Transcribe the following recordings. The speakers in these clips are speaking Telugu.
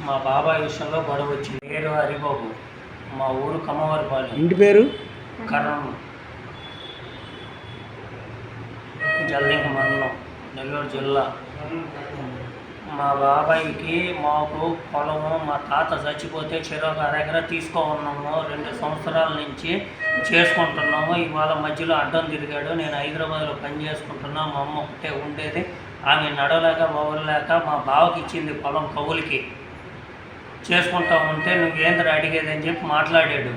మా బాబాయ్ విషయంలో గొడవ వచ్చింది. పేరు హరిబాబు, మా ఊరు కమ్మవారిపాలెం. ఇంటి పేరు కరణం, జల్లింక మండలం, నెల్లూరు జిల్లా. మా బాబాయికి మాకు పొలము, మా తాత చచ్చిపోతే చెరొక అరెకర తీసుకోన్నాము. 2 సంవత్సరాల నుంచి చేసుకుంటున్నాము. ఇవాళ మధ్యలో అడ్డం తిరిగాడు. నేను హైదరాబాద్లో పని చేసుకుంటున్నా. మా అమ్మ ఒకటే ఉండేది. ఆమె నడవలేక పోవలేక మా బావకి ఇచ్చింది పొలం కవులకి. చేసుకుంటా ఉంటే నువ్వేంద్ర అడిగేదని చెప్పి మాట్లాడాడు.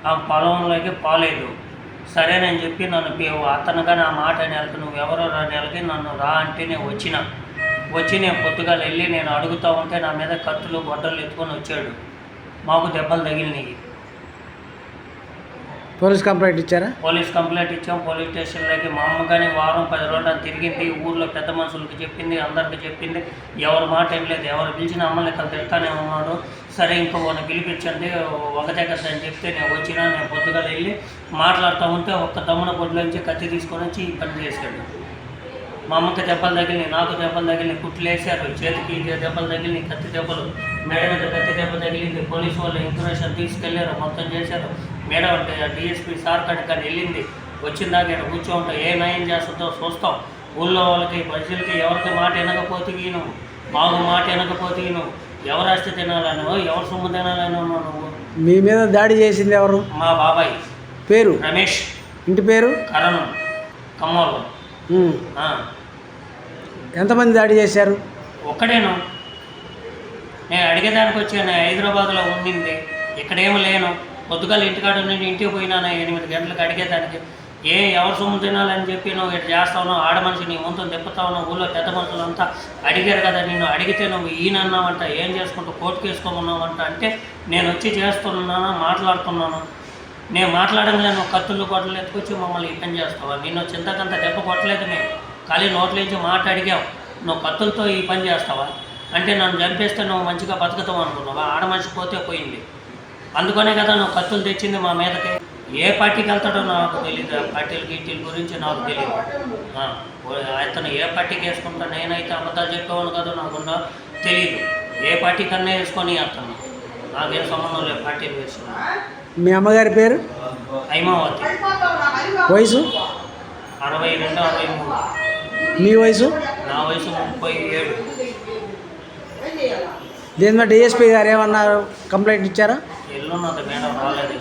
ఆ పొలంలోకి పోలేదు. సరేనని చెప్పి నన్ను అతనుగా నా మాట నెలకి నువ్వెవరో నెలకి నన్ను రా అంటే నేను వచ్చి నేను పొద్దుగా వెళ్ళి నేను అడుగుతూ ఉంటే నా మీద కత్తులు గొడ్డలు ఎత్తుకొని వచ్చాడు. మాకు దెబ్బలు తగిలినాయి. పోలీస్ కంప్లైంట్ ఇచ్చారా? పోలీస్ కంప్లైంట్ ఇచ్చాం. పోలీస్ స్టేషన్లోకి మా అమ్మ కానీ వారం 10 రోజులు తిరిగింది. ఊళ్ళో పెద్ద మనుషులకి చెప్పింది, అందరికి చెప్పింది. ఎవరి మాట ఏం లేదు. ఎవరు పిలిచిన అమ్మని ఇక్కడ తిడతానే ఉన్నాడు. సరే ఇంకో వాళ్ళని పిలిపించండి ఒకటేకద్దని చెప్తే నేను వచ్చినా. నేను పొద్దుగా వెళ్ళి మాట్లాడుతూ ఉంటే ఒక్క తమ్మున పొద్దులోంచి కత్తి తీసుకొని వచ్చి ఈ పని చేశాడు. మా అమ్మకి దెబ్బలు తగిలినాయి, నాకు దెబ్బలు తగిలినాయి. కుట్లు వేసారు, చేతికి దెబ్బలు తగిలినాయి, కత్తి దెబ్బలు, మేడ మీద కత్తి దెబ్బ తగిలింది. పోలీసు వాళ్ళు ఇన్ఫర్మేషన్ తీసుకెళ్లారు, మొత్తం చేశారు. మేడం అంటే డిఎస్పీ సార్ కాడికి వెళ్ళింది. వచ్చిందాక ఇక్కడ కూర్చోంటాం, ఏ న్యాయం చేస్తుందో చూస్తాం. ఊళ్ళో వాళ్ళకి ప్రజలకి ఎవరికి మాట వినకపోతే నువ్వు, మాకు మాట వినకపోతే నువ్వు, ఎవరు ఆస్తి తినాలను, ఎవరు సొమ్ము తినాలను నువ్వు. మీ మీద దాడి చేసింది ఎవరు? మా బాబాయ్ పేరు రమేష్. ఇంటి పేరు కరణం, కమ్మోలు. ఎంతమంది దాడి చేశారు? ఒక్కడేను. నేను అడిగేదానికి వచ్చాను. హైదరాబాద్లో ఉండింది, ఇక్కడేమో లేను. పొద్దుగాల ఇంటికాడ నుండి ఇంటికి పోయినాను 8 గంటలకు అడిగేదానికి. ఎవరు సొమ్ము తినాలని చెప్పి నువ్వు ఇట్లా చేస్తావు, ఆడ మనిషి నీ ముందు తిప్పుతా ఉన్నావు. ఊళ్ళో పెద్ద మనుషులంతా అడిగారు కదా నిన్ను. అడిగితే నువ్వు ఈయనన్నావంట, ఏం చేసుకుంటూ కోర్టుకు వేసుకోమన్నావంట. అంటే నేను వచ్చి చేస్తున్నాను, మాట్లాడుతున్నాను. నేను మాట్లాడంగా నువ్వు కత్తులు గొడ్డలు ఎత్తుకొచ్చి మమ్మల్ని ఈ పని చేస్తావా? నిన్ను చింతకంత దెబ్బ కొట్టలేదు. మేము ఖాళీ నోట్లేంచి మాట అడిగావు. నువ్వు కత్తులతో ఈ పని చేస్తావా అంటే నన్ను చంపేస్తే నువ్వు మంచిగా బతుకుతావు అనుకున్నావా? ఆడ మనిషి పోతే పోయింది. అందుకనే కదా నువ్వు కత్తులు తెచ్చింది మా మీదకి. ఏ పార్టీకి వెళ్తాడో నాకు తెలియదు. ఆ పార్టీల గీటీల గురించి నాకు తెలియదు. అతను ఏ పార్టీకి వేసుకుంటా, నేనైతే అబద్ధాలు చెప్పేవాళ్ళు కదా, నాకున్నా తెలియదు. ఏ పార్టీ కన్నా వేసుకొని అతను నాకేం సంబంధం లేదు పార్టీలు వేసుకున్నా. మీ అమ్మగారి పేరు? హైమావతి. వయసు? 62, 63. మీ వయసు? నా వయసు 37. దీని మీద డిఎస్పీ గారు ఏమన్నారు? కంప్లైంట్ ఇచ్చారా? ఎల్లున్నది మేడం, రాలేదు.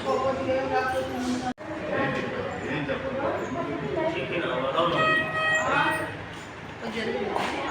చెప్పిన